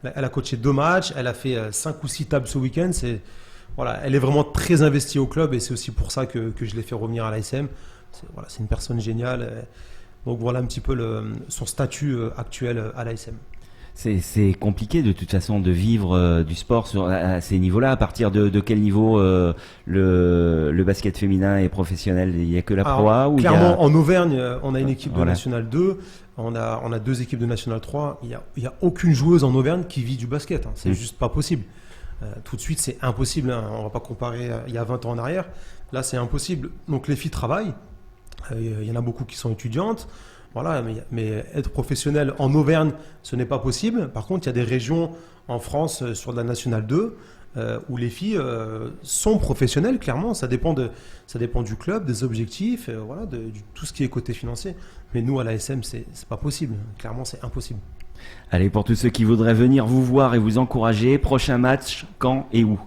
Elle a coaché 2 matchs. Elle a fait 5 ou 6 tables ce week-end. Voilà, elle est vraiment très investie au club et c'est aussi pour ça que je l'ai fait revenir à l'ASM. C'est une personne géniale. Donc voilà un petit peu son statut actuel à l'ASM. C'est compliqué de toute façon de vivre du sport à ces niveaux-là. À partir de quel niveau le basket féminin est professionnel? Il n'y a que la Pro A? Clairement, en Auvergne, on a une équipe de Voilà. National 2, on a 2 équipes de National 3. Il y a aucune joueuse en Auvergne qui vit du basket. C'est juste pas possible. Tout de suite, c'est impossible. On ne va pas comparer il y a 20 ans en arrière. Là, c'est impossible. Donc les filles travaillent. Il y en a beaucoup qui sont étudiantes. Voilà, mais être professionnel en Auvergne, ce n'est pas possible. Par contre, il y a des régions en France sur de la Nationale 2 où les filles sont professionnelles, clairement. Ça dépend du club, des objectifs, voilà, tout ce qui est côté financier. Mais nous, à l'ASM, c'est pas possible. Clairement, c'est impossible. Allez, pour tous ceux qui voudraient venir vous voir et vous encourager, prochain match, quand et où?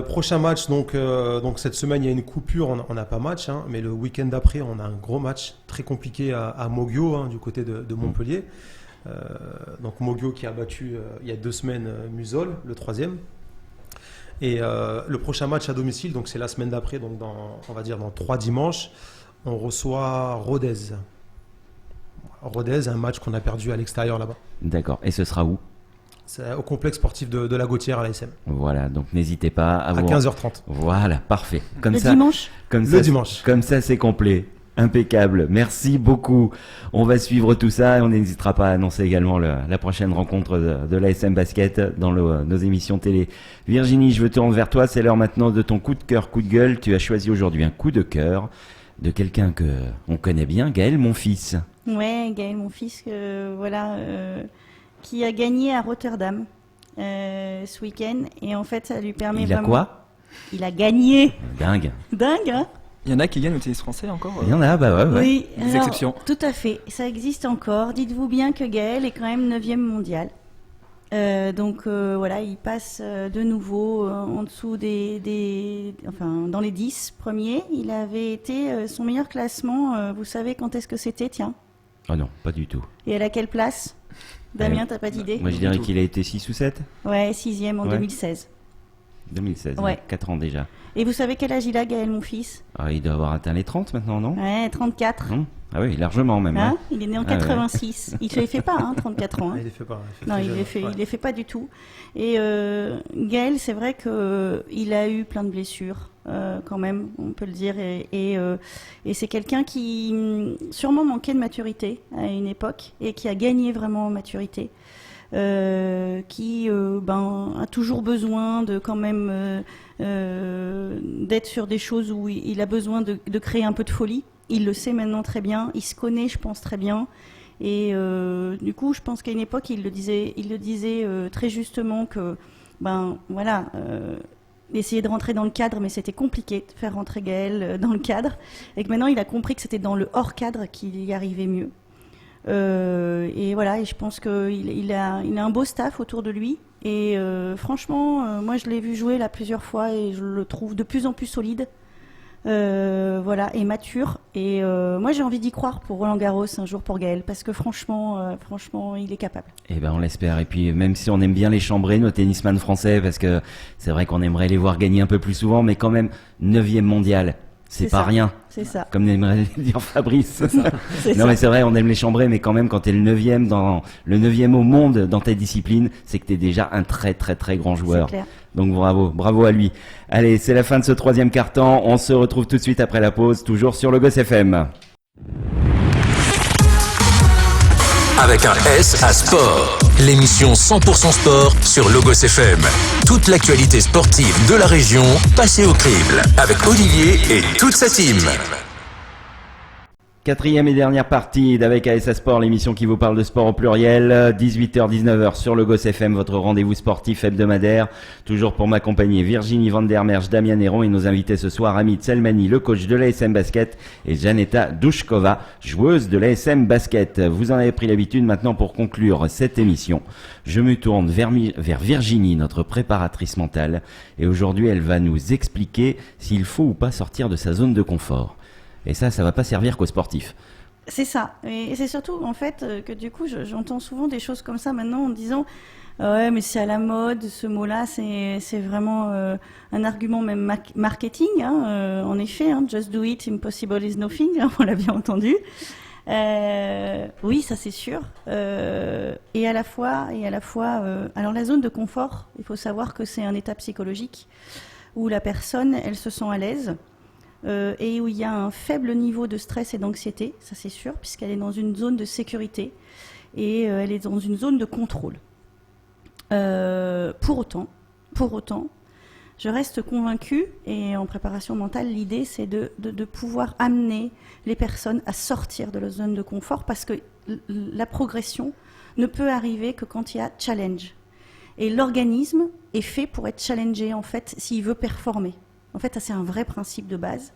Prochain match, donc cette semaine il y a une coupure, on n'a pas match, mais le week-end d'après on a un gros match très compliqué à Mogyo, du côté de Montpellier. Donc Mogyo qui a battu il y a 2 semaines Musol, le 3e. Et le prochain match à domicile, donc c'est la semaine d'après, donc on va dire dans 3 dimanches, on reçoit Rodez. Rodez, un match qu'on a perdu à l'extérieur là-bas. D'accord, et ce sera où? C'est au complexe sportif de la Gautière à l'ASM. Voilà, donc n'hésitez pas à À 15h30. Voilà, parfait. Dimanche Dimanche. Comme ça, c'est complet. Impeccable. Merci beaucoup. On va suivre tout ça et on n'hésitera pas à annoncer également la prochaine rencontre de l'ASM Basket dans nos émissions télé. Virginie, je veux te rendre vers toi. C'est l'heure maintenant de ton coup de cœur, coup de gueule. Tu as choisi aujourd'hui un coup de cœur de quelqu'un que on connaît bien, Gaël, mon fils. Ouais, Gaël, mon fils, qui a gagné à Rotterdam ce week-end. Et en fait, ça lui permet Il a vraiment... quoi? Il a gagné. Dingue. Dingue, hein? Il y en a qui gagnent au tennis français encore Il y en a, bah ouais. Oui, Des alors, exceptions. tout à fait. Ça existe encore. Dites-vous bien que Gaël est quand même 9e mondial. Donc voilà, il passe de nouveau en dessous enfin, dans les 10 premiers. Il avait été son meilleur classement. Vous savez quand est-ce que c'était, tiens? Oh non, pas du tout. Et à laquelle place? Damien, t'as pas d'idée? Moi, je dirais qu'il a été 6 ou 7. Ouais, 6e en Ouais. 2016. 2016, Ouais. 4 ans déjà. Et vous savez quel âge il a, Gaël, mon fils? Ah, il doit avoir atteint les 30 maintenant, non? Ouais, 34. Ah oui, largement même. Hein, il est né en Ah ouais. 86. Il ne les fait pas, 34 ans. Il les fait pas. Non, très il jeune. les fait pas du tout. Et Gaël, c'est vrai qu'il a eu plein de blessures, quand même, on peut le dire. Et c'est quelqu'un qui sûrement manquait de maturité à une époque et qui a gagné vraiment en maturité. Qui a toujours besoin de quand même d'être sur des choses où il a besoin de créer un peu de folie. Il le sait maintenant très bien, il se connaît, je pense, très bien. Et du coup, je pense qu'à une époque, il le disait très justement que, essayer de rentrer dans le cadre, mais c'était compliqué de faire rentrer Gaël dans le cadre. Et que maintenant, il a compris que c'était dans le hors cadre qu'il y arrivait mieux. Et voilà, et je pense qu'il a un beau staff autour de lui. Et franchement, moi, je l'ai vu jouer là plusieurs fois et je le trouve de plus en plus solide. Voilà, et mature. Et moi, j'ai envie d'y croire pour Roland Garros un jour pour Gaël, parce que franchement, il est capable. Eh ben, on l'espère. Et puis, même si on aime bien les chambrer, nos tennisman français, parce que c'est vrai qu'on aimerait les voir gagner un peu plus souvent, mais quand même, 9e mondial. c'est pas ça. rien. C'est ça. Comme aimerait dire Fabrice. C'est Non ça. mais c'est vrai, on aime les chambrés, mais quand même quand t'es le 9e au monde dans ta discipline, c'est que t'es déjà un très très très grand joueur. C'est clair. Donc bravo à lui. Allez, c'est la fin de ce 3e quart-temps. On se retrouve tout de suite après la pause, toujours sur Logos FM. Avec un S à sport. L'émission 100% sport sur Logos FM. Toute l'actualité sportive de la région passée au crible. Avec Olivier et toute sa team. 4e et dernière partie d'Avec ASA Sport, l'émission qui vous parle de sport au pluriel, 18h-19h sur Logos FM, votre rendez-vous sportif hebdomadaire. Toujours pour m'accompagner Virginie Van der Merch, Damien Néron et nos invités ce soir, Hamid Selmani, le coach de l'ASM Basket, et Janeta Douchkova, joueuse de l'ASM Basket. Vous en avez pris l'habitude. Maintenant, pour conclure cette émission, je me tourne vers Virginie, notre préparatrice mentale, et aujourd'hui elle va nous expliquer s'il faut ou pas sortir de sa zone de confort. Et ça va pas servir qu'aux sportifs. C'est ça. Et c'est surtout, en fait, que du coup, j'entends souvent des choses comme ça maintenant en me disant ouais, mais c'est à la mode, ce mot-là, c'est vraiment un argument même marketing. Hein, en effet, hein, just do it, impossible is nothing, hein, on l'a bien entendu. Oui, ça c'est sûr. Et à la fois, alors la zone de confort, il faut savoir que c'est un état psychologique où la personne, elle se sent à l'aise. Et où il y a un faible niveau de stress et d'anxiété, ça c'est sûr, puisqu'elle est dans une zone de sécurité et elle est dans une zone de contrôle. Pour autant, je reste convaincue, et en préparation mentale, l'idée c'est de pouvoir amener les personnes à sortir de leur zone de confort, parce que la progression ne peut arriver que quand il y a challenge. Et l'organisme est fait pour être challengé, en fait, s'il veut performer. En fait, ça, c'est un vrai principe de base.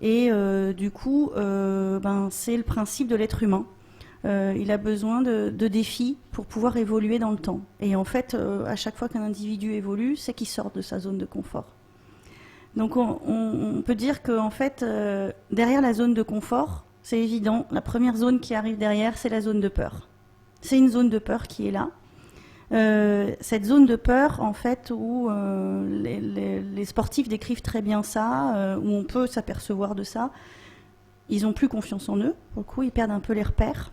Et du coup, c'est le principe de l'être humain. Il a besoin de défis pour pouvoir évoluer dans le temps. Et en fait, à chaque fois qu'un individu évolue, c'est qu'il sort de sa zone de confort. Donc, on peut dire qu'en fait, derrière la zone de confort, c'est évident, la première zone qui arrive derrière, c'est la zone de peur. C'est une zone de peur qui est là. Cette zone de peur, en fait, où les sportifs décrivent très bien ça, où on peut s'apercevoir de ça, ils n'ont plus confiance en eux, pour le coup, ils perdent un peu les repères.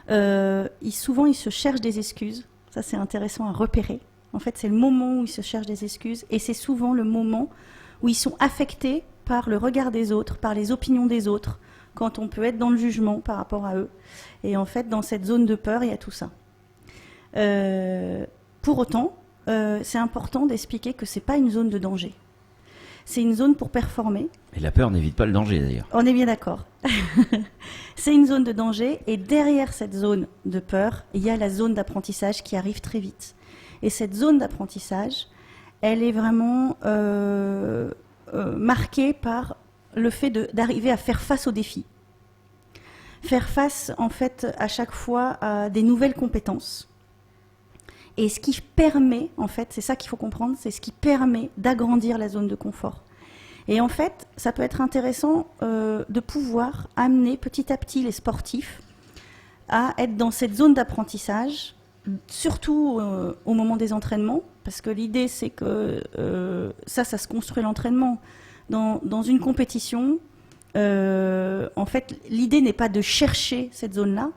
Souvent, ils se cherchent des excuses. Ça, c'est intéressant à repérer. En fait, c'est le moment où ils se cherchent des excuses, et c'est souvent le moment où ils sont affectés par le regard des autres, par les opinions des autres, quand on peut être dans le jugement par rapport à eux. Et en fait, dans cette zone de peur, il y a tout ça. Pour autant, c'est important d'expliquer que c'est pas une zone de danger. C'est une zone pour performer. Et la peur n'évite pas le danger d'ailleurs. On est bien d'accord. C'est une zone de danger, et derrière cette zone de peur, il y a la zone d'apprentissage qui arrive très vite. Et cette zone d'apprentissage, elle est vraiment marquée par le fait d'arriver à faire face aux défis. Faire face, en fait, à chaque fois à des nouvelles compétences. Et ce qui permet, en fait, c'est ça qu'il faut comprendre, c'est ce qui permet d'agrandir la zone de confort. Et en fait, ça peut être intéressant de pouvoir amener petit à petit les sportifs à être dans cette zone d'apprentissage, surtout au moment des entraînements, parce que l'idée, c'est que ça se construit l'entraînement. Dans une compétition, en fait, l'idée n'est pas de chercher cette zone-là.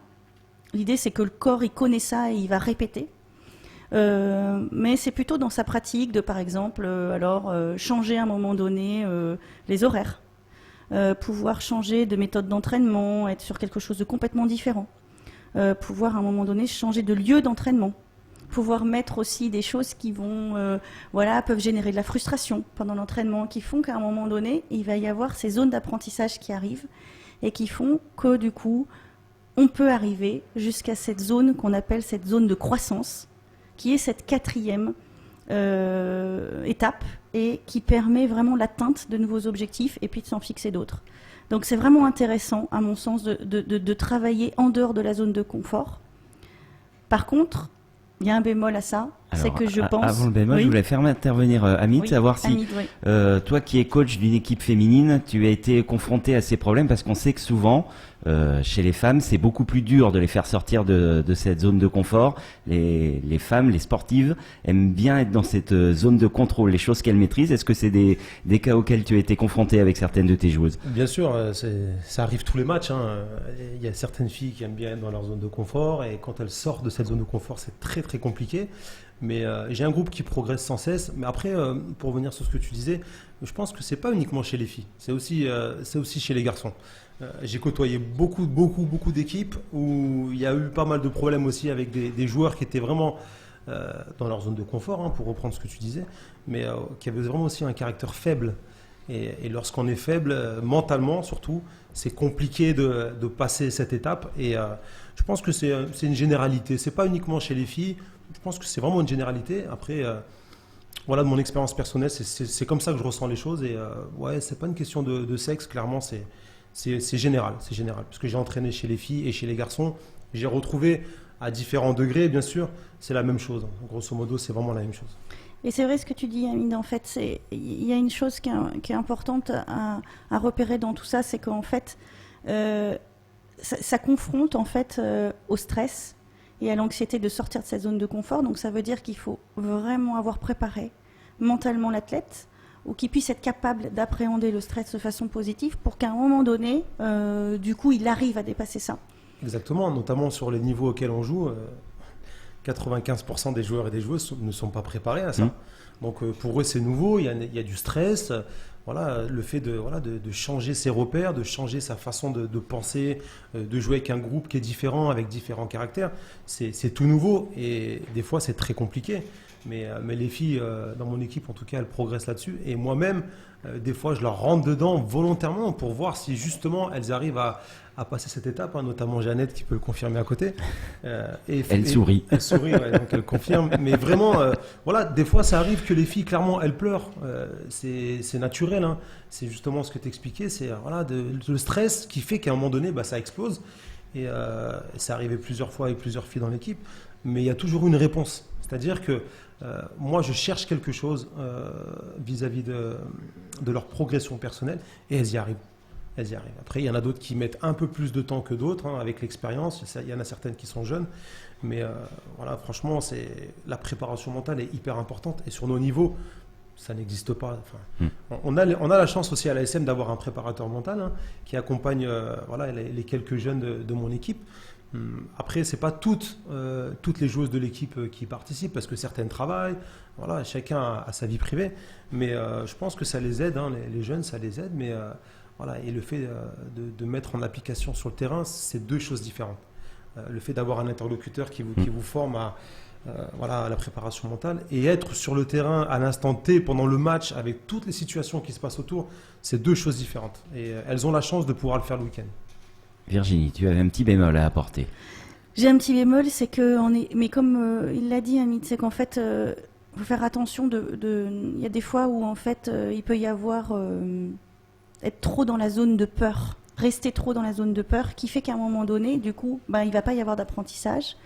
L'idée, c'est que le corps, il connaît ça et il va répéter. Mais c'est plutôt dans sa pratique de, par exemple, changer à un moment donné les horaires, pouvoir changer de méthode d'entraînement, être sur quelque chose de complètement différent, pouvoir à un moment donné changer de lieu d'entraînement, pouvoir mettre aussi des choses qui peuvent générer de la frustration pendant l'entraînement, qui font qu'à un moment donné, il va y avoir ces zones d'apprentissage qui arrivent et qui font que du coup, on peut arriver jusqu'à cette zone qu'on appelle cette zone de croissance, qui est cette 4e étape et qui permet vraiment l'atteinte de nouveaux objectifs et puis de s'en fixer d'autres. Donc c'est vraiment intéressant, à mon sens, de travailler en dehors de la zone de confort. Par contre, il y a un bémol à ça, C'est que je pense. Avant le bémol, Oui. je voulais faire intervenir Hamid, Oui, savoir si Hamid, oui. toi qui es coach d'une équipe féminine, tu as été confronté à ces problèmes parce qu'on sait que souvent, chez les femmes, c'est beaucoup plus dur de les faire sortir de cette zone de confort. Les femmes, les sportives, aiment bien être dans cette zone de contrôle, les choses qu'elles maîtrisent. Est-ce que c'est des cas auxquels tu as été confronté avec certaines de tes joueuses? Bien sûr, ça arrive tous les matchs, hein. Il y a certaines filles qui aiment bien être dans leur zone de confort et quand elles sortent de cette zone de confort, c'est très très compliqué. Mais j'ai un groupe qui progresse sans cesse. Mais après, pour revenir sur ce que tu disais, je pense que c'est pas uniquement chez les filles, c'est aussi chez les garçons. J'ai côtoyé beaucoup d'équipes où il y a eu pas mal de problèmes aussi avec des joueurs qui étaient vraiment dans leur zone de confort, hein, pour reprendre ce que tu disais, mais qui avaient vraiment aussi un caractère faible. Et lorsqu'on est faible, mentalement surtout, c'est compliqué de passer cette étape. Et je pense que c'est une généralité. C'est pas uniquement chez les filles. Je pense que c'est vraiment une généralité. Après, voilà, de mon expérience personnelle, c'est comme ça que je ressens les choses. Et ouais, c'est pas une question de sexe. Clairement, c'est général. C'est général. Parce que j'ai entraîné chez les filles et chez les garçons. J'ai retrouvé à différents degrés, bien sûr, c'est la même chose. Grosso modo, c'est vraiment la même chose. Et c'est vrai ce que tu dis, Hamid, en fait, il y a une chose qui est importante à repérer dans tout ça, c'est qu'en fait, ça confronte en fait au stress et à l'anxiété de sortir de cette zone de confort. Donc ça veut dire qu'il faut vraiment avoir préparé mentalement l'athlète ou qu'il puisse être capable d'appréhender le stress de façon positive pour qu'à un moment donné, du coup, il arrive à dépasser ça. Exactement, notamment sur les niveaux auxquels on joue. 95% des joueurs et des joueuses ne sont pas préparés à ça. Donc pour eux c'est nouveau, il y a du stress. Voilà, le fait de changer ses repères, de changer sa façon de penser, de jouer avec un groupe qui est différent, avec différents caractères, c'est tout nouveau et des fois c'est très compliqué. Mais les filles dans mon équipe en tout cas elles progressent là-dessus et moi-même des fois je leur rentre dedans volontairement pour voir si justement elles arrivent à passer cette étape, hein, notamment Jeannette qui peut le confirmer à côté. Elle sourit. Elle sourit, ouais, donc elle confirme. Mais vraiment, voilà, des fois ça arrive que les filles, clairement, elles pleurent. C'est naturel, hein. C'est justement ce que tu expliquais, c'est voilà, le stress qui fait qu'à un moment donné, ça explose. Et ça arrivait plusieurs fois avec plusieurs filles dans l'équipe. Mais il y a toujours une réponse. C'est-à-dire que moi, je cherche quelque chose vis-à-vis de leur progression personnelle et elles y arrivent. Elles y arrivent. Après, il y en a d'autres qui mettent un peu plus de temps que d'autres, hein, avec l'expérience. Il y en a certaines qui sont jeunes. Mais voilà, franchement, la préparation mentale est hyper importante. Et sur nos niveaux, ça n'existe pas. Enfin, on a la chance aussi à l'ASM d'avoir un préparateur mental, hein, qui accompagne voilà, les quelques jeunes de mon équipe. Après, c'est pas toutes les joueuses de l'équipe qui participent parce que certaines travaillent. Voilà, chacun a sa vie privée. Mais je pense que ça les aide, hein, les jeunes, ça les aide. Mais voilà, et le fait de mettre en application sur le terrain, c'est deux choses différentes. Le fait d'avoir un interlocuteur qui vous forme à la préparation mentale et être sur le terrain à l'instant T pendant le match avec toutes les situations qui se passent autour, c'est deux choses différentes. Et elles ont la chance de pouvoir le faire le week-end. Virginie, tu avais un petit bémol à apporter. J'ai un petit bémol, c'est que mais comme il l'a dit, Hamid, c'est qu'en fait, faut faire attention. Il y a des fois où en fait, il peut y avoir être trop dans la zone de peur, rester trop dans la zone de peur, qui fait qu'à un moment donné, du coup, il va pas y avoir d'apprentissage,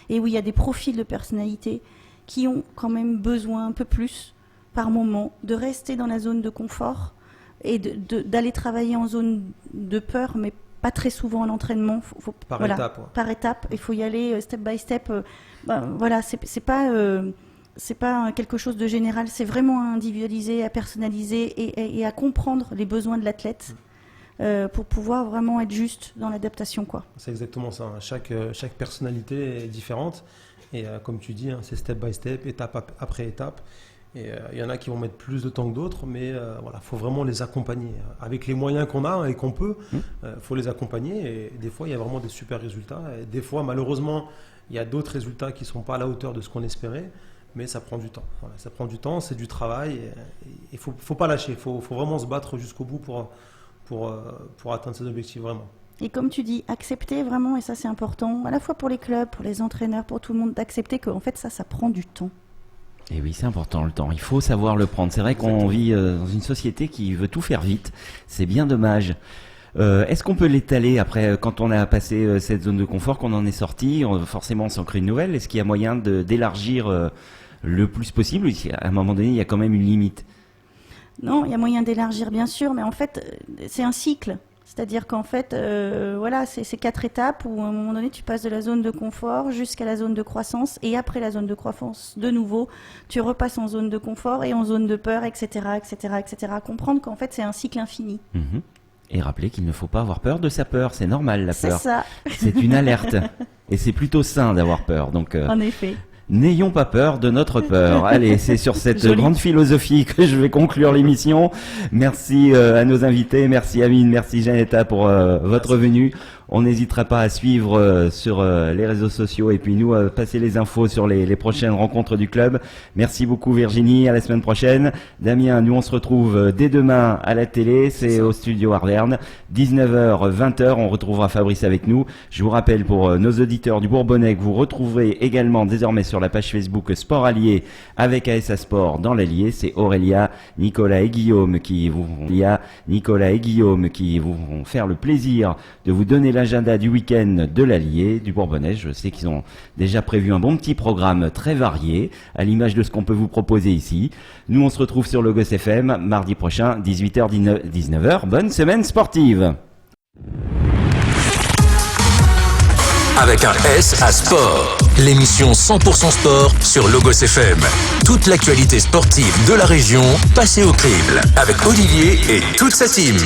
et où il y a des profils de personnalité qui ont quand même besoin un peu plus, par moment, de rester dans la zone de confort et d'aller travailler en zone de peur, mais pas très souvent à l'entraînement. Par étape. Ouais. Par étape, il faut y aller step by step. Voilà, c'est pas quelque chose de général, c'est vraiment à individualiser, à personnaliser et à comprendre les besoins de l'athlète pour pouvoir vraiment être juste dans l'adaptation, quoi. C'est exactement ça, hein. Chaque personnalité est différente et comme tu dis, hein, c'est step by step, étape après étape. Et il y en a qui vont mettre plus de temps que d'autres, mais voilà, faut vraiment les accompagner. Avec les moyens qu'on a et qu'on peut, faut les accompagner. Et des fois, il y a vraiment des super résultats. Et des fois, malheureusement, il y a d'autres résultats qui ne sont pas à la hauteur de ce qu'on espérait. Mais ça prend du temps. Voilà, ça prend du temps, c'est du travail. Il faut pas lâcher. Il faut vraiment se battre jusqu'au bout pour atteindre ses objectifs, vraiment. Et comme tu dis, accepter vraiment, et ça c'est important, à la fois pour les clubs, pour les entraîneurs, pour tout le monde, d'accepter qu'en fait ça prend du temps. Et oui, c'est important le temps. Il faut savoir le prendre. C'est vrai qu'on vit dans une société qui veut tout faire vite. C'est bien dommage. Est-ce qu'on peut l'étaler après, quand on a passé cette zone de confort, qu'on en est sorti, forcément on s'en crée une nouvelle. Est-ce qu'il y a moyen d'élargir le plus possible, ou à un moment donné, il y a quand même une limite? Non, il y a moyen d'élargir, bien sûr, mais en fait, c'est un cycle. C'est-à-dire qu'en fait, voilà, c'est 4 étapes où à un moment donné, tu passes de la zone de confort jusqu'à la zone de croissance, et après la zone de croissance, de nouveau, tu repasses en zone de confort et en zone de peur, etc., etc., etc. Comprendre qu'en fait, c'est un cycle infini. Et rappeler qu'il ne faut pas avoir peur de sa peur, c'est normal la C'est peur. ça, C'est une alerte, et c'est plutôt sain d'avoir peur. Donc, en effet. n'ayons pas peur de notre peur. Allez, c'est sur cette Joli. grande philosophie que je vais conclure l'émission. Merci à nos invités, merci Amine, merci Janetta pour votre venue. On n'hésitera pas à suivre sur les réseaux sociaux et puis nous passer les infos sur les prochaines rencontres du club. Merci beaucoup Virginie, à la semaine prochaine. Damien, nous on se retrouve dès demain à la télé, c'est au studio Arderne, 19h, 20h, on retrouvera Fabrice avec nous. Je vous rappelle pour nos auditeurs du Bourbonnais que vous retrouverez également désormais sur la page Facebook Sport Allié avec ASA Sport dans l'Allier. C'est Aurélia, Nicolas et Guillaume qui vont faire le plaisir de vous donner l'agenda du week-end de l'Allier, du Bourbonnais. Je sais qu'ils ont déjà prévu un bon petit programme très varié, à l'image de ce qu'on peut vous proposer ici. Nous, on se retrouve sur Logos FM mardi prochain, 18h, 19h. Bonne semaine sportive! Avec un S à sport. L'émission 100% sport sur Logos FM. Toute l'actualité sportive de la région passée au crible. Avec Olivier et toute sa team.